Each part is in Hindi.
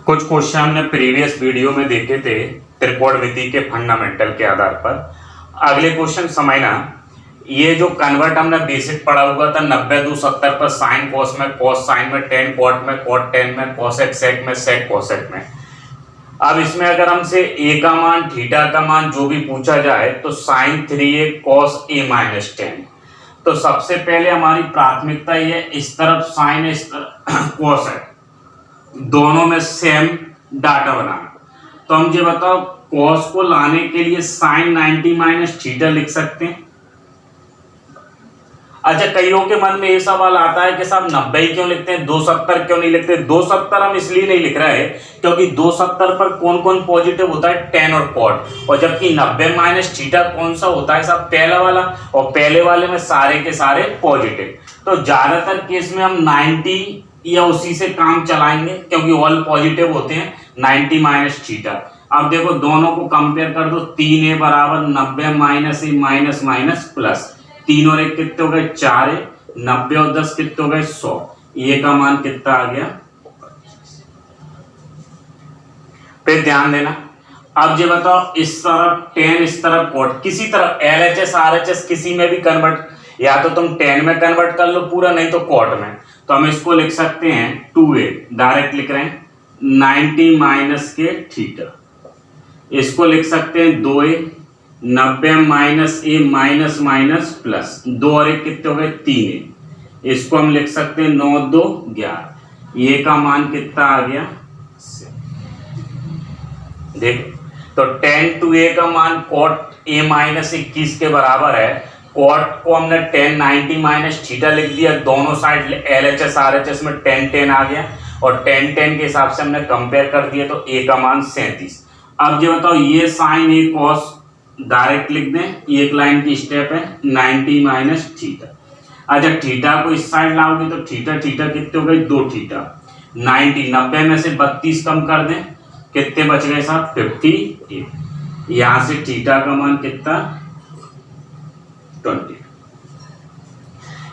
कुछ क्वेश्चन हमने प्रीवियस वीडियो में देखे थे त्रिकोणमिति के फंडामेंटल के आधार पर। अगले क्वेश्चन समझना। ये जो कन्वर्ट हमने बेसिक पढ़ा हुआ था 90 2 70 पर साइन कोस में, कोस साइन में, टेन कॉट में, कॉट टेन में, कोसेक सेक में, सेक कोसेक में। अब इसमें अगर हमसे ए का मान, थीटा का मान जो भी पूछा जाए तो sign 3a cos a minus 10। तो सबसे पहले हमारी प्राथमिकता ये इस तरफ साइन है, इस तरफ कॉस है, दोनों में सेम डाटा बनाना। तो हम ये बताओ कॉस को लाने के लिए साइन 90 माइनस थीटा लिख सकते हैं। अच्छा, कईयों के मन में ये सवाल आता है कि साहब 90 क्यों लिखते हैं, 270 क्यों नहीं लिखते। 270 हम इसलिए नहीं लिख रहे हैं क्योंकि 270 पर कौन कौन पॉजिटिव होता है, टेन और कॉट, और जबकि 90 माइनस थीटा कौन सा होता है साहब, पहला वाला, और पहले वाले में सारे के सारे पॉजिटिव। तो ज्यादातर केस में हम 90 या उसी से काम चलाएंगे क्योंकि ऑल पॉजिटिव होते हैं 90 माइनस थीटा। अब देखो दोनों को कंपेयर कर दो, 3a बराबर 90 माइनस ए माइनस माइनस प्लस, 3 और 1 कितने हो गए, 4 है, 90 और 10 कितने हो गए, 100। ए का मान कितना आ गया। पे ध्यान देना। अब ये बताओ इस तरफ 10, इस तरफ कॉट, किसी तरफ LHS RHS किसी में भी कन्वर्ट, या तो तुम 10 में कन्वर्ट कर लो पूरा, नहीं तो कॉट में। तो हम इसको लिख सकते हैं 2a, डायरेक्ट लिख रहे हैं 90 माइनस के थीटा। इसको लिख सकते हैं 2a, 90 माइनस ए माइनस माइनस प्लस, 2 और 1 कितने हो गए, 3a। इसको हम लिख सकते हैं 9 2 11। ए का मान कितना आ गया, देखो तो 10 to a का मान कॉट a माइनस 21 के बराबर है। कॉट को हमने 10 90 माइनस थीटा लिख दिया, दोनों साइड LHS RHS में 10 10 आ गया, और 10 10 के हिसाब से हमने कंपेयर कर दिया तो a का मान 37। अब ये बताओ ये साइन ए कॉस डायरेक्ट लिख दें, एक लाइन की स्टेप है 90 माइनस थीटा। अच्छा, थीटा को इस साइड लाओगे तो थीटा थीटा कितने हो गए, 2 थीटा। 90 में से 32 कम कर दें, कितने बच गए साहब, 58। यहां से थीटा का मान कितना, 20।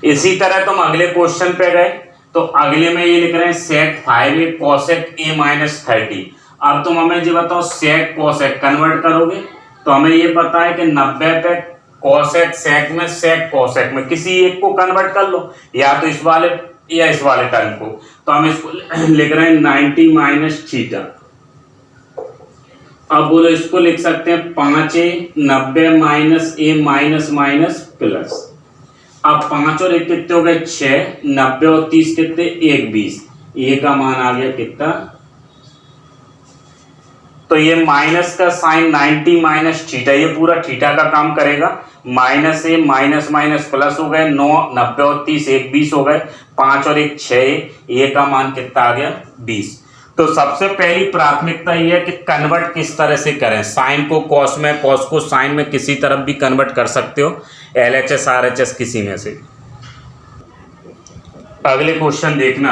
इसी तरह तुम अगले क्वेश्चन पे गए तो अगले में ये लिख रहे हैं सेक 5a कोसेक a माइनस 30। अब तुम हमें ये बताओ सेक कोसेक कन्वर्ट करोगे तो हमें ये पता है कि 90 पे कोसेक सेक में, सेक कोसेक में किसी एक को कन्वर्ट कर लो, या तो इस वाले या इस वाले टर्म को। तो हम इसको लिख रहे हैं 90 माइनस थीटा। अब बोलो इसको लिख सकते हैं 5a 90 माइनस ए माइनस माइनस प्लस। अब 5 और 1 कितने हो गए, 6, 90 और 30 कितने, 1 20। ए का मान आ गया कितना। तो ये माइनस का साइन 90 माइनस थीटा, ये पूरा थीटा का काम करेगा। माइनस ए माइनस माइनस प्लस हो गए, 9 90 और 30 1 20 हो गए, 5 और 1 6, ए का मान कितना आ गया, 20। तो सबसे पहली प्राथमिकता ये है कि कन्वर्ट किस तरह से करें, साइन को कॉस में, कॉस को साइन में, किसी तरफ भी कन्वर्ट कर सकते हो, LHS RHS किसी में से। अगले क्वेश्चन देखना।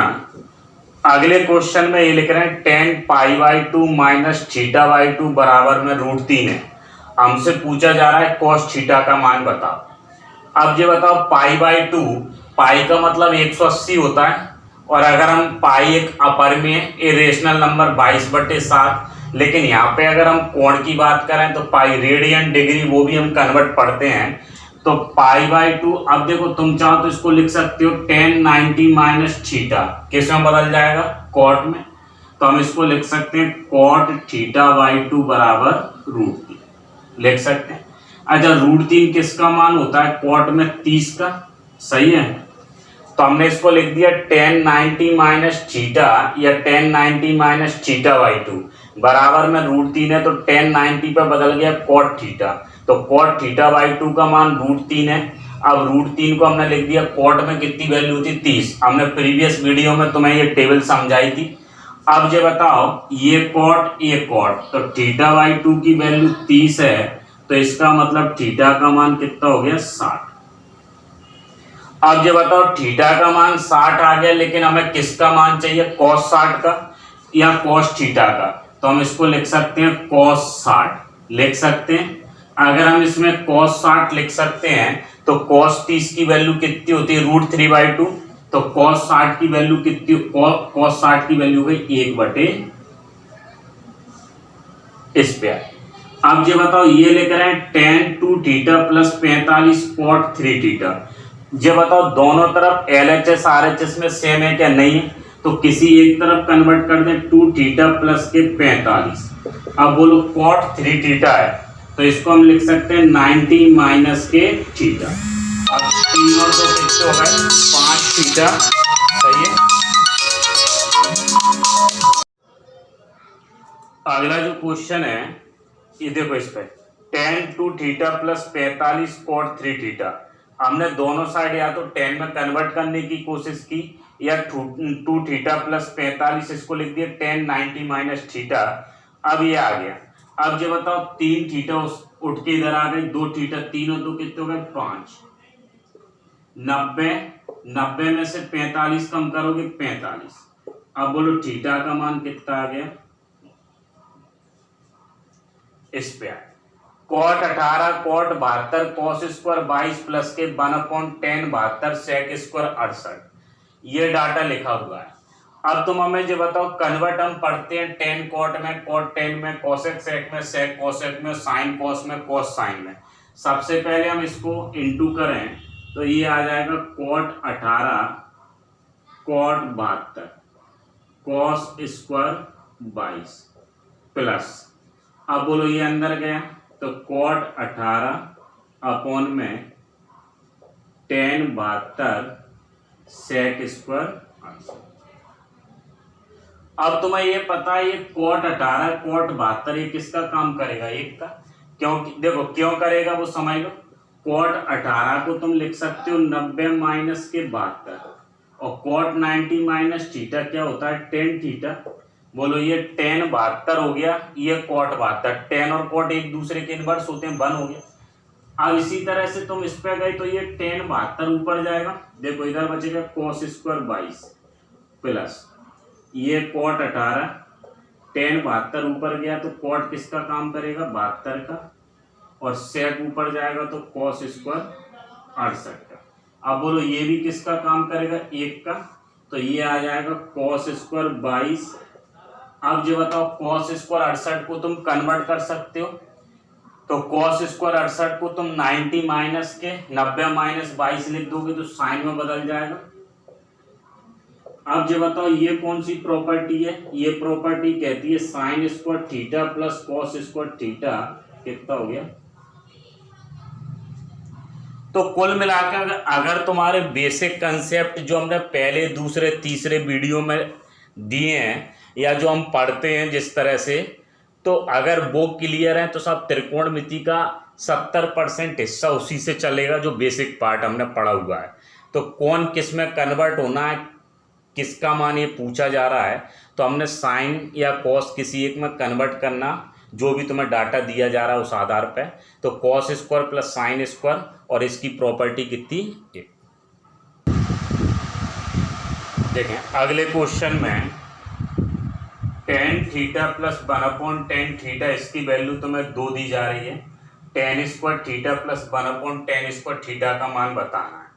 अगले क्वेश्चन में ये लिख रहे हैं 10 π/2 माइनस θ/2 बराबर में √3 है। हमसे पूछा जा रहा है cos थीटा का मान बताओ। अब ये बताओ π/2, पाई का मतलब 180 होता है, और अगर हम पाई एक अपर में ए रेशनल नंबर 22/7, लेकिन यहाँ पे अगर हम कोण की बात करें तो पाई रेडियन डिग्री, वो भी हम कन्वर्ट पढ़ते हैं। तो π/2, अब देखो तुम चाहो तो इसको लिख सकते हो 10 90 माइनस थीटा, किस में बदल जाएगा, कॉट में। तो हम इसको लिख सकते हैं कॉट θ/2 बराबर √3 लिख सकते हैं। अच्छा, √3 किसका मान होता है, कॉट में 30 का, सही है। तो हमने इसको लिख दिया 10 90 माइनस थीटा या 10 90 माइनस θ/2 बराबर में √3 है, तो 10 90 पे बदल गया कॉट थीटा, तो कॉट θ/2 का मान √3 है। अब √3 को हमने लिख दिया, कॉट में कितनी वैल्यू थी, 30। हमने प्रीवियस वीडियो में तुम्हें ये टेबल समझाई थी। अब ये बताओ ये कॉट ये कॉट, तो θ/2 की वैल्यू 30 है, तो इसका मतलब थीटा का मान कितना हो गया, 60। अब ये बताओ थीटा का मान 60 आ गया, लेकिन हमें किसका मान चाहिए, cos 60 का या cos थीटा का। तो हम इसको लिख सकते हैं cos 60 लिख सकते हैं। अगर हम इसमें cos 60 लिख सकते हैं तो cos 30 की वैल्यू कितनी होती है, √3/2। तो cos 60 की वैल्यू कितनी, cos 60 की वैल्यू गई 1/2। इस पे आए। अब ये बताओ, ये लिख रहे हैं tan 2 theta plus 45 cot 3 theta. ये बताओ दोनों तरफ LHS RHS में सेम है क्या? नहीं है, तो किसी एक तरफ कन्वर्ट कर दें 2 थीटा प्लस के 45। अब बोलो cot 3 थीटा है तो इसको हम लिख सकते हैं 90 माइनस के थीटा। अब 3 और 2 कितने हो गए? 5 थीटा। सही है। अगला जो क्वेश्चन है ये देखो, इस पे tan 2 theta plus 45 cot 3 theta. हमने दोनों साइड या तो tan में कन्वर्ट करने की कोशिश की या 2 थीटा प्लस 45 इसको लिख दिया tan 90 माइनस थीटा। अब ये आ गया। अब ये बताओ 3 थीटा उठ के इधर आ गए, 2 थीटा, 3 और 2 कितने हो गए? 5। 90 में से 45 कम करोगे 45। अब बोलो थीटा का मान कितना आ गया? इस पे आए cot 18 cot 72 cos square 22 plus के 1/10 72 sec स्क्वायर 68। ये डाटा लिखा हुआ है। अब तुम हमें जो बताओ, कन्वर्ट हम पढ़ते हैं tan cot में, cot tan में, cosec sec में, sec cosec में, sin cos में, cos sin में। सबसे पहले हम इसको इंटू करें तो ये आ जाएगा cot 18 cot 72 cos square 22 plus, अब बोलो ये अंदर गया तो cot 18 अपॉन में tan 72 sec स्क्वायर 68। अब तुम्हें ये पता है ये cot 18 cot 72 ये किसका काम करेगा? एक का। क्योंकि देखो क्यों करेगा वो समझ लो। cot 18 को तुम लिख सकते हो 90 माइनस के 72 और cot 90 माइनस थीटा क्या होता है? tan theta. बोलो ये tan 72 हो गया, ये cot 72। tan और cot एक दूसरे के इनवर्स होते हैं, 1 हो गया। अब इसी तरह से तुम इस पे गए तो ये tan 72 ऊपर जाएगा, देखो इधर बचेगा cos स्क्वायर 22 प्लस ये cot 18 tan 72 ऊपर गया तो cot किसका काम करेगा? 72 का, और sec ऊपर जाएगा तो cos स्क्वायर 68 का। अब बोलो ये भी किसका काम करेगा? 1 का, तो ये आ जाएगा cos स्क्वायर 22। अब जो बताओ cos स्क्वायर 68 को तुम कन्वर्ट कर सकते हो, तो cos स्क्वायर 68 को तुम 90 माइनस के 90 माइनस 22 लिख दोगे तो साइन में बदल जाएगा। अब जो बताओ ये कौन सी प्रॉपर्टी है? ये प्रॉपर्टी कहती है sine square theta plus cos square theta कितना हो गया? तो कुल मिलाकर अगर तुम्हारे बेसिक कंसेप्ट जो हमने पहले दूसरे तीसरे वीडियो में दिए हैं या जो हम पढ़ते हैं जिस तरह से, तो अगर वो क्लियर है तो सब त्रिकोणमिति का 70% हिस्सा उसी से चलेगा जो बेसिक पार्ट हमने पढ़ा हुआ है। तो कौन किस में कन्वर्ट होना है, किसका मान ये पूछा जा रहा है, तो हमने साइन या कॉस किसी एक में कन्वर्ट करना, जो भी तुम्हें डाटा दिया जा रहा है उस आधार पर। तो cos square plus sine square और इसकी प्रॉपर्टी कितनी? देखें अगले क्वेश्चन में tan थीटा प्लस 1/10 थीटा, इसकी वैल्यू तुम्हें 2 दी जा रही है। tan square theta plus 1/10 square theta का मान बताना है,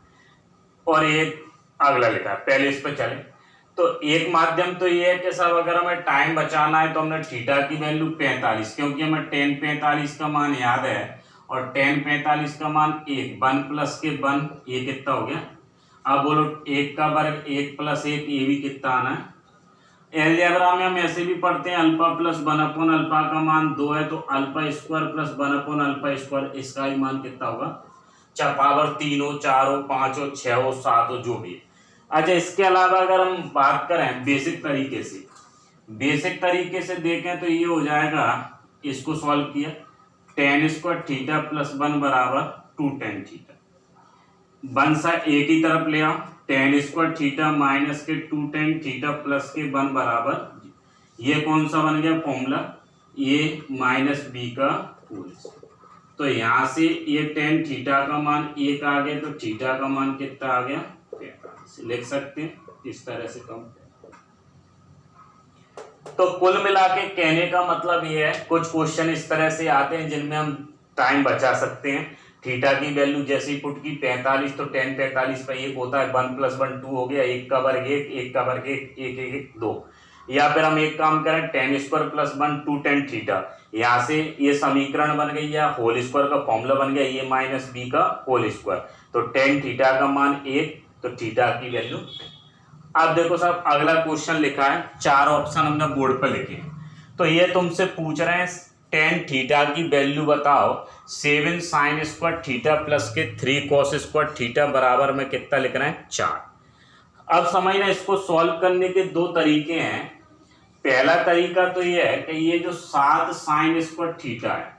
और एक अगला लिखा है। पहले इस पर चले तो एक माध्यम तो ये है कि साहब अगर हमें टाइम बचाना है तो हमने थीटा की वैल्यू 45, क्योंकि हमें tan 45 का मान याद है और tan 45 का मान 1 प्लस के 1, ये कितना हो गया? अब बोलो 1 का वर्ग 1 प्लस 1, ये भी कितना आना है? एलजेब्रा में हम ऐसे भी पढ़ते हैं अल्फा प्लस 1 अल्फा का मान 2 है तो alpha square plus 1 alpha square, इसका ही मान कितना होगा? चाहे पावर 3 हो, 4 हो, 5 हो, 6 हो, 7 हो, जो भी है। अच्छा इसके अलावा अगर हम बात करें बेसिक तरीके से देखें तो ये हो जाएगा, इसको सॉल्व किया tan स्क्वायर थीटा प्लस 1 बराबर 2 tan थीटा, 1 सा एक ही तरफ ले आओ, tan स्क्वायर थीटा माइनस के 2 tan थीटा प्लस के 1 बराबर, ये कौन सा बन गया फॉर्मूला? a माइनस बी का होल। तो यहाँ से ये tan थीटा का मान 1 आ गया तो थीटा का मान कितना आ गया? 45 लिख सकते हैं इस तरह से कम। तो कुल मिला के कहने का मतलब ये है, कुछ क्वेश्चन इस तरह से आते हैं जिनमें हम टाइम बचा सकते हैं। थीटा की वैल्यू जैसे ही पुट की 45, तो tan 45 पर 1 होता है, 1 + 1 2 हो गया, 1 का वर्ग 1, 1 का वर्ग 1, 1 1 1 2। या फिर हम एक काम करें tan square plus 1 to tan theta, यहाँ से ये समीकरण बन गई या होल स्क्वायर का फॉर्मूला बन गया a माइनस बी का होल स्क्वायर। तो tan थीटा का मान 1, तो थीटा की वैल्यू। अब देखो साहब अगला क्वेश्चन लिखा है, 4 ऑप्शन हमने बोर्ड पर लिखे हैं। तो ये तुमसे पूछ रहे हैं tan थीटा की वैल्यू बताओ 7 sin स्क्वायर थीटा प्लस के 3 cos स्क्वायर थीटा बराबर में कितना लिखना है 4। अब समझना इसको सॉल्व करने के दो तरीके हैं। पहला तरीका तो ये है कि ये जो 7 sin स्क्वायर थीटा है,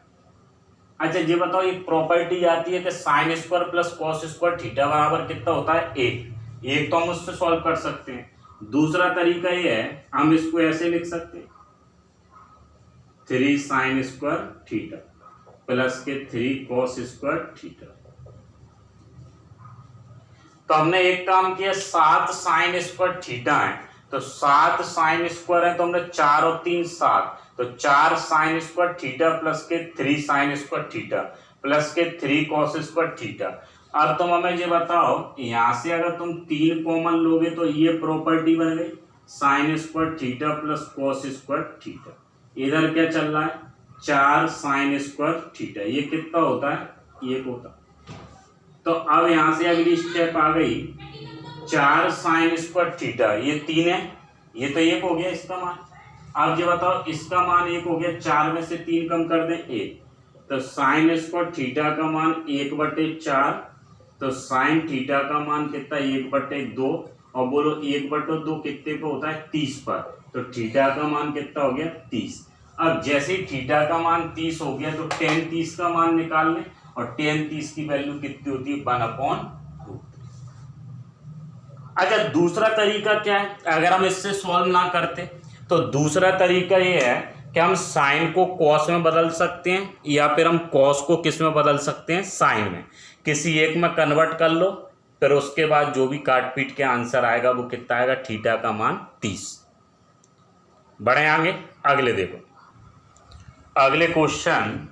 अच्छा ये बताओ एक प्रॉपर्टी आती है कि sin square plus cos square theta बराबर कितना होता है 1। तो हम उससे सॉल्व कर सकते हैं। दूसरा तरीका ये है, हम इसको ऐसे लिख सकते हैं 3 sin स्क्वायर थीटा प्लस के 3 cos स्क्वायर थीटा। तो हमने एक काम किया, 7 sin स्क्वायर थीटा है तो 7 sin स्क्वायर है तो हमने 4 और 3 7, तो 4 sin स्क्वायर थीटा प्लस के 3 sin स्क्वायर थीटा प्लस के 3 cos स्क्वायर थीटा। अब तुम हमें ये बताओ, यहां से अगर तुम 3 कॉमन लोगे तो ये प्रॉपर्टी बन गई sin square theta plus cos square theta. इधर क्या चल रहा है 4 sin स्क्वायर थीटा, ये कितना होता है 1 होता है। तो अब यहां से अगली स्टेप आ गई 4 sin स्क्वायर थीटा, ये 3 है, ये तो 1 हो गया इसका मान। अब ये बताओ इसका मान 1 हो गया, 4 में से 3 कम कर दें 1, तो sin स्क्वायर थीटा का मान 1/4, तो sin थीटा का मान कितना 1/2, और बोलो 1/2 कितने पे होता है 30 पर, तो थीटा का मान कितना हो गया 30। अब जैसे ही थीटा का मान 30 हो गया तो tan 30 का मान निकाल लें, और tan 30 की वैल्यू कितनी होती है 1/√3। अच्छा दूसरा तरीका क्या है, अगर हम इससे सॉल्व ना करते तो दूसरा तरीका ये है कि हम साइन को कॉस में बदल सकते हैं, या फिर हम कॉस को किस में बदल सकते हैं साइन में। किसी एक में कन्वर्ट कर लो, फिर उसके बाद जो भी काट पीट के आंसर आएगा वो कितना आएगा थीटा का मान 30। बढ़े आगे, अगले देखो अगले क्वेश्चन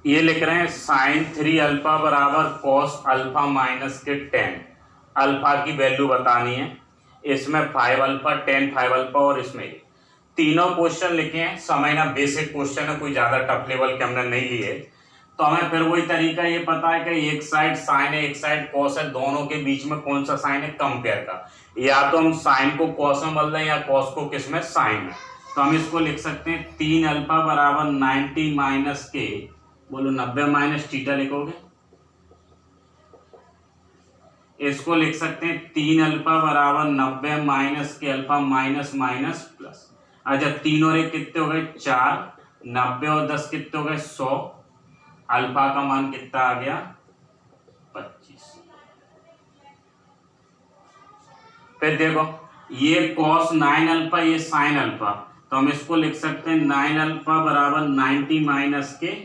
ये लिख रहे हैं sin 3 अल्फा बराबर cos अल्फा माइनस के tan अल्फा की वैल्यू बतानी है। इसमें 5 अल्फा tan 5 अल्फा, और इसमें तीनों क्वेश्चन लिखे हैं। समझना बेसिक क्वेश्चन है, कोई ज़्यादा टफ लेवल के हमने नहीं लिए। तो हमें फिर वही तरीका ये पता है कि एक साइड साइन है एक साइड कॉस है, दोनों के बीच में कौन सा साइन है कंपेयर का। या तो हम साइन को कॉस में बदल दें या कॉस को किस में साइन में। तो हम इसको लिख सकते हैं 3 अल्फा बराबर 90 माइनस के, बोलो 90 माइनस थीटा लिखोगे। इसको लिख सकते हैं 3 अल्फा बराबर 90 माइनस के अल्फा माइनस माइनस प्लस। अच्छा 3 और 1 कितने हो गए 4, 90 और 10 कितने हो गए 100, अल्फा का मान कितना आ गया 25। फिर देखो ये cos 9 अल्फा ये sin अल्फा, तो हम इसको लिख सकते हैं 9 अल्फा बराबर 90 माइनस के,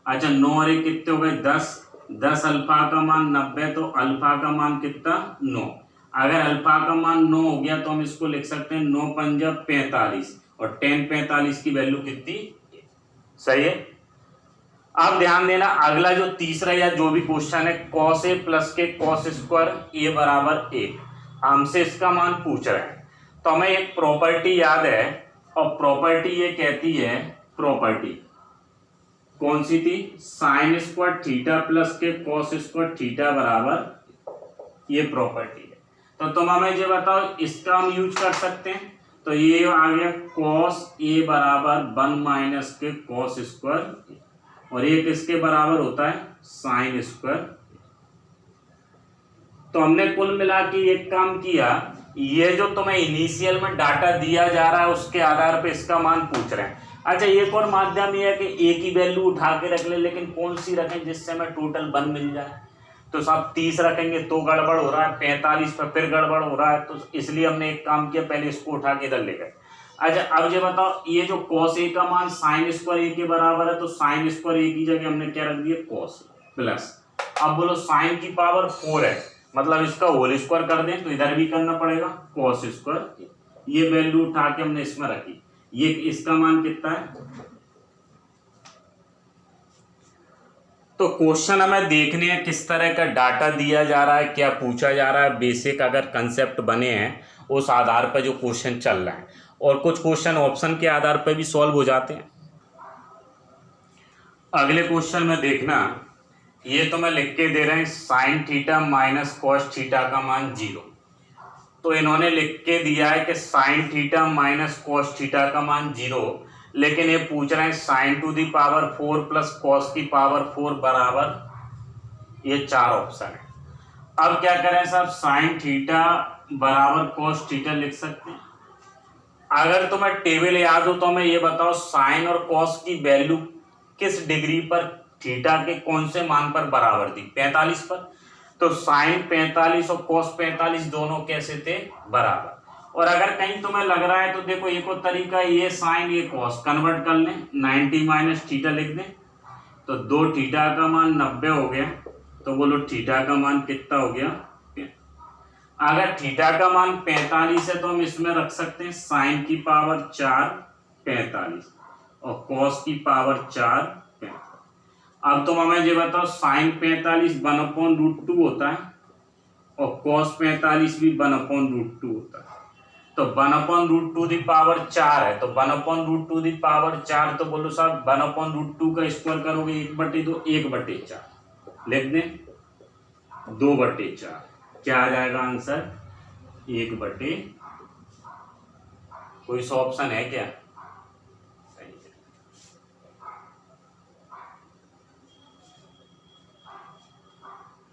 अच्छा 9 और 1 कितने हो गए 10, 10 अल्फा का मान 90, तो अल्फा का मान कितना 9। अगर अल्फा का मान 9 हो गया तो हम इसको लिख सकते हैं 9 पंजा 45, और tan 45 की वैल्यू कितनी सही है। अब ध्यान देना अगला जो तीसरा या जो भी क्वेश्चन है cos a प्लस के cos स्क्वायर a बराबर 1, हमसे इसका मान पूछ रहे हैं। तो हमें एक प्रॉपर्टी याद है, और प्रॉपर्टी ये कहती है, प्रॉपर्टी कौन सी थी साइन स्क्वायर थीटा प्लस के cos स्क्वायर थीटा बराबर, ये प्रॉपर्टी है। तो तुम हमें ये बताओ इसका हम यूज कर सकते हैं। तो ये आ गया cos a बराबर 1 माइनस के cos स्क्वायर, और एक इसके बराबर होता है साइन स्क्वायर। तो हमने कुल मिला के एक काम किया, ये जो तुम्हें इनिशियल में डाटा दिया जा रहा है उसके आधार पे इसका मान पूछ रहे हैं। अच्छा एक और माध्यम ये है कि एक ही वैल्यू उठा के रख ले, लेकिन कौन सी रखें जिससे हमें टोटल 1 मिल जाए। तो साहब 30 रखेंगे तो गड़बड़ हो रहा है, 45 पर फिर गड़बड़ हो रहा है, तो इसलिए हमने एक काम किया पहले इसको उठा के इधर ले गए। अच्छा अब ये बताओ ये जो cos a का मान साइन स्क्वायर a के बराबर है, तो साइन स्क्वायर a की जगह हमने क्या रख दिया cos प्लस। अब बोलो साइन की पावर 4 है, मतलब इसका होल स्क्वायर कर दें तो इधर भी करना पड़ेगा cos स्क्वायर। ये वैल्यू उठा के हमने इसमें रखी, ये इसका मान कितना है। तो क्वेश्चन हमें देखने हैं किस तरह का डाटा दिया जा रहा है, क्या पूछा जा रहा है। बेसिक अगर कंसेप्ट बने हैं उस आधार पर जो क्वेश्चन चल रहा है, और कुछ क्वेश्चन ऑप्शन के आधार पर भी सॉल्व हो जाते हैं। अगले क्वेश्चन में देखना, ये तो मैं लिख के दे रहे हैं sign theta minus cos theta का मान 0। तो इन्होंने लिख के दिया है कि sine theta minus cos theta का मान 0, लेकिन ये पूछ रहे हैं sine to the power 4 plus cos की पावर 4 बराबर, ये 4 ऑप्शन है। अब क्या करें साहब, साइन थीटा बराबर कॉस थीटा लिख सकते हैं। अगर तुम्हें टेबल याद हो तो मैं ये बताओ साइन और कॉस की वैल्यू किस डिग्री पर थीटा के कौन से मान पर बराबर थी, 45 पर। तो साइन 45 और कॉस 45 दोनों कैसे थे, बराबर। और अगर कहीं तुम्हें लग रहा है तो देखो एक और तरीका, ये साइन ये कॉस कन्वर्ट कर लें, 90 माइनस थीटा लिख दें, तो 2 थीटा का मान 90 हो गया। तो बोलो थीटा का मान कितना हो गया। अगर थीटा का मान 45 है तो हम इसमें रख सकते हैं साइन की पावर 4 45 और कॉस की पावर 4 45। अब तुम हमें ये बताओ, साइन 45 1/√2 होता है और कॉस 45 भी 1/√2 होता है। तो 1/√2 दी पावर 4 है, तो 1/√2 दी पावर 4, तो बोलो साहब 1/√2 का स्क्वायर करोगे 1/2, 1/4 लिख दें, 2/4। क्या आ जाएगा आंसर, 1/। कोई सा ऑप्शन है क्या, सही है।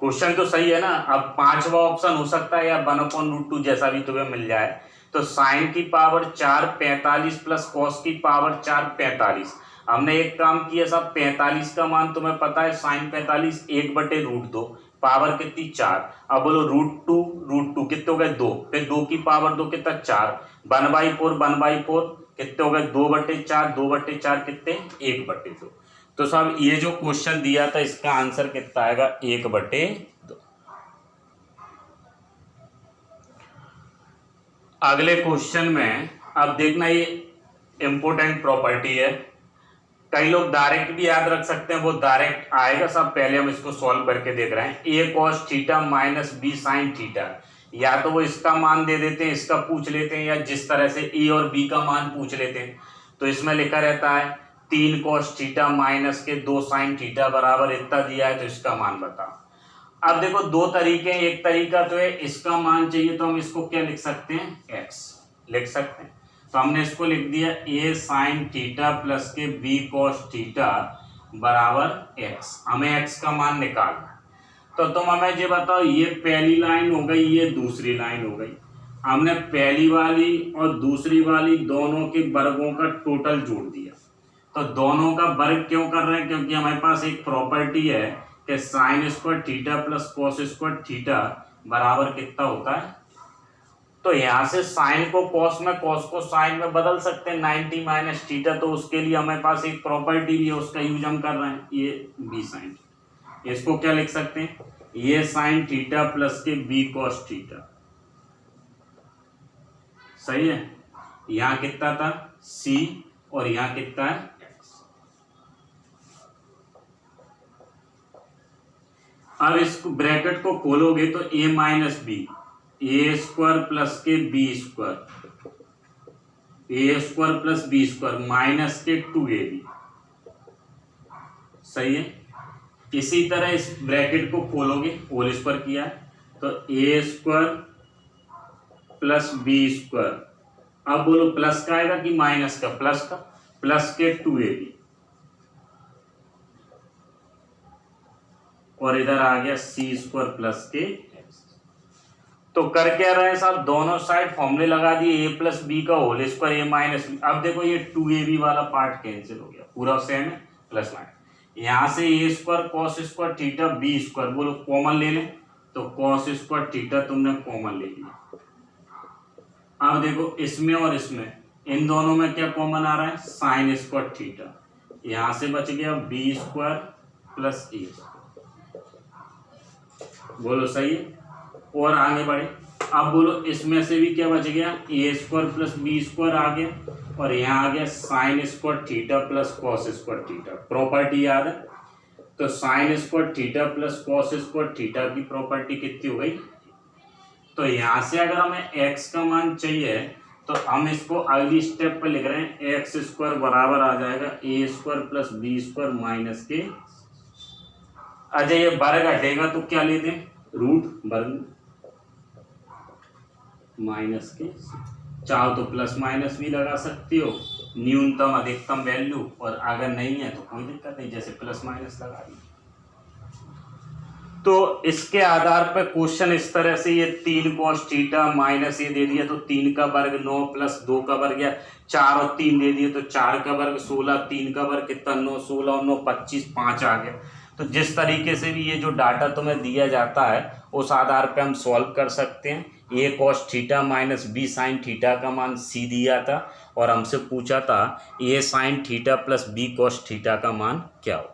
क्वेश्चन तो सही है ना। अब 5वां ऑप्शन हो सकता है या 1/√2 जैसा भी तुम्हें मिल जाए। तो साइन की पावर 4 45 प्लस कॉस की पावर 4 45। हमने एक काम किया साहब, 45 का मान तुम्हें पता है, साइन 45 1/√2, पावर कितनी 4। अब बोलो √2 कितने हो गए 2, फिर 2 की पावर 2 कितना 4, 1/4 कितने हो गए 2/4, 2/4 कितने 1/2। तो साहब ये जो क्वेश्चन दिया था इसका आंसर कितना आएगा, 1/2। अगले क्वेश्चन में अब देखना, ये इंपॉर्टेंट प्रॉपर्टी है। कई लोग डायरेक्ट भी याद रख सकते हैं, वो डायरेक्ट आएगा साहब। पहले हम इसको सॉल्व करके देख रहे हैं, a cos theta minus b sine theta. या तो वो इसका मान दे देते हैं, इसका पूछ लेते हैं, या जिस तरह से a और b का मान पूछ लेते हैं। तो इसमें लिखा रहता है 3 cos थीटा माइनस के 2 साइन थीटा बराबर इतना दिया है, तो इसका मान बताओ। अब देखो दो तरीके हैं, एक तरीका तो है इसका मान चाहिए तो हम इसको क्या लिख सकते हैं, x लिख सकते हैं। तो हमने इसको लिख दिया a साइन थीटा प्लस के b cos थीटा बराबर x। हमें x का मान निकालना है। तो तुम हमें ये बताओ, ये पहली लाइन हो गई, ये दूसरी लाइन हो गई। हमने पहली वाली और दूसरी वाली दोनों के वर्गों का टोटल जोड़ दिया। तो दोनों का वर्ग क्यों कर रहे हैं, क्योंकि हमारे पास एक प्रॉपर्टी है कि sine square theta plus cos square theta बराबर कितना होता है। तो यहां से साइन को कॉस में, कॉस को साइन में बदल सकते हैं 90 माइनस थीटा। तो उसके लिए हमारे पास एक प्रॉपर्टी भी है, उसका यूज हम कर रहे हैं, ये बी साइन। इसको क्या लिख सकते हैं, ये साइन थीटा प्लस के बी कॉस थीटा। सही है। यहां कितना था c और यहां कितना है x। अब इस ब्रैकेट को खोलोगे तो a minus b, a square plus के b square, a square plus b square minus के 2ab। सही है। इसी तरह इस ब्रैकेट को खोलोगे, होल स्क्वायर किया है, तो ए स्क्वायर प्लस बी स्क्वायर। अब बोलो प्लस का आएगा कि माइनस का, प्लस का, प्लस के 2ab और इधर आ गया सी स्क्वायर प्लस के एक्स। तो कर क्या रहे हैं साहब, दोनों साइड फॉर्मूले लगा दिए, a प्लस बी का होल स्क्वायर ए माइनस बी। अब देखो ये 2ab वाला पार्ट कैंसिल हो गया, पूरा सेम है, प्लस माइनस। यहां से a square cos square theta b square, बोलो कॉमन ले लें, तो कॉस स्क्वायर थीटा तुमने कॉमन ले लिया। अब देखो इसमें और इसमें, इन दोनों में क्या कॉमन आ रहा है, साइन स्क्वायर थीटा। यहां से बच गया बी स्क्वायर प्लस ए। बोलो सही है। और आगे बढ़े, अब बोलो इसमें से भी क्या बच गया, ए स्क्वायर प्लस बी स्क्वायर आ गया, और यहाँ आ गया sine square theta plus cos square theta. Property याद है, तो sine square theta plus cos square theta की प्रॉपर्टी कितनी हो गई। तो यहाँ से अगर हमें x का मान चाहिए तो हम इसको अगली स्टेप पे लिख रहे हैं एक्स स्क्वायर बराबर आ जाएगा a square plus b square minus के। अच्छा ये वर्ग हटेगा तो क्या ले दें, रूट वर्ग माइनस के। चाहो तो प्लस माइनस भी लगा सकती हो, न्यूनतम अधिकतम वैल्यू, और अगर नहीं है तो कोई दिक्कत नहीं, जैसे प्लस माइनस लगा दी। तो इसके आधार पर क्वेश्चन इस तरह से, ये 3 cos थीटा माइनस ये दे दिया तो 3 का वर्ग 9 प्लस 2 का वर्ग या 4 और 3 दे दिए तो 4 का वर्ग 16, 3 का वर्ग कितना 9, 16 और 9 25, 5 आ गया। तो जिस तरीके से भी ये जो डाटा तुम्हें दिया जाता है उस आधार पे हम सॉल्व कर सकते हैं। A cos theta minus b sine theta का मान सी दिया था और हमसे पूछा था a sine theta plus b cos theta का मान क्या हो।